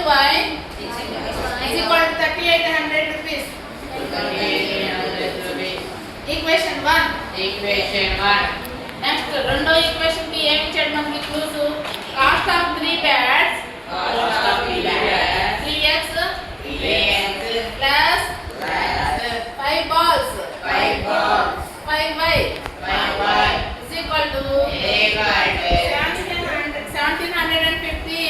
y is equal to 3800 rupees. Equation 1. Next, రెండో equation కి ఏమి ఇచ్చాడు మనకి clues? Cost of 3 beds 3x plus 5 balls 5y is equal to 1750.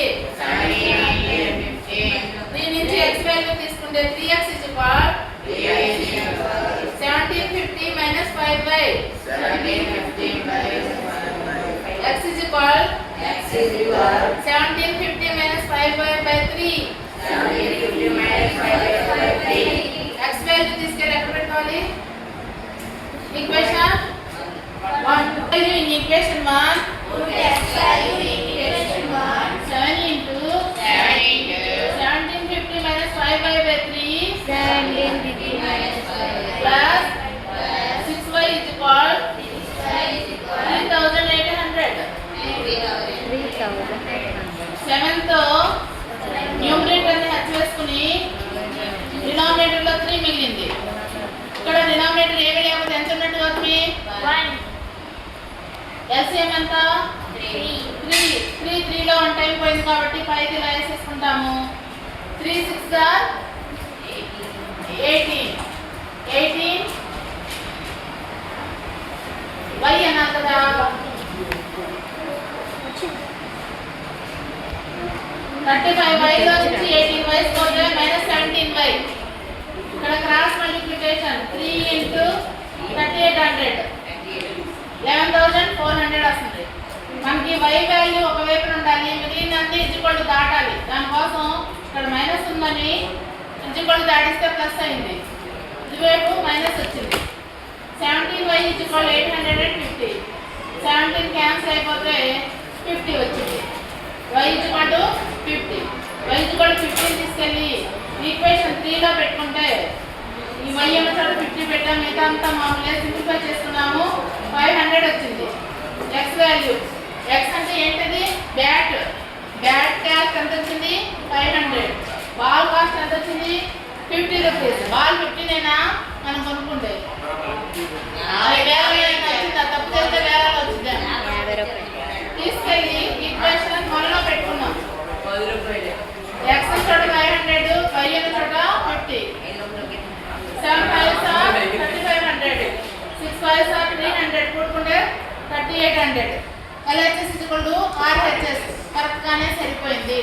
దీని నుంచి x వాల్యూ తీసుకుంటే 3x is equal 1750 minus 5y. x is equal 1750 minus 5y by 3. x value తీసుకెళ్ళి ఎక్కడ పెట్టాలి? Equation 1. in equation 1 7 into 1750 minus 5y by 3 plus 6y is equal 3800. 7 తో numerator ని H వేసుకుని denominator లో 3 మిగిలింది. ఇక్కడ డినామినేటర్ ఏమీ లేకపోతే ఎంత ఉన్నట్టు అవుతుంది? 1. ఎల్సిఎం ఎంత? 3 లో 1 టైం పోయింది కాబట్టి 5 ఇలా వేసేసుకుంటాము. 3 6 are 18 y అన్నారు కదా. 35y లో నుంచి 18y పోతే -17y. ఇక్కడ క్రాస్ మల్టిప్లికేషన్ 3 into 3800 11400 వస్తుంది. మనకి y వాల్యూ ఒక వైపున ఉండాలి, మిగిలినంతా ఇజ్జికొల్లు దాటాలి. దానికోసం ఇక్కడ మైనస్ ఉందని ఇజ్జికొల్లు దాటిస్తే ప్లస్ అయింది, ఇటువైపు మైనస్ వచ్చింది. 17y is equal 850. 17 క్యాన్సిల్ అయిపోతే 50 వచ్చింది. y is equal to 50. y is equal to 15 తీసుకెళ్ళి ఈక్వేషన్ 3 లో పెట్టుకుంటే ఈ y అన్న చోట 50 పెట్టాం, మిగతా అంతా మామూలుగా సింప్లిఫై చేసుకున్నాము. 500 వచ్చింది. x వాల్యూ, x అంటే ఏంటిది? బ్యాట్ కాస్ట్ ఎంత వచ్చింది? 500. బాల్ కాస్ట్ ఎంత వచ్చింది? 50 రూపీస్. బాల్ 50 నేనా మనం కొనుక్కుంటే తప్పు చేస్తే వేరే వచ్చిందా? తీసుకెళ్ళి ఈక్వేషన్ 1 లో పెట్టుకున్నాం. x చోట 500, y అన్న చోట 50. 7 5s are 3500, 6 5s are 300. కూడుకుంటే 3800. LHS = RHS correct గానే సరిపోయింది.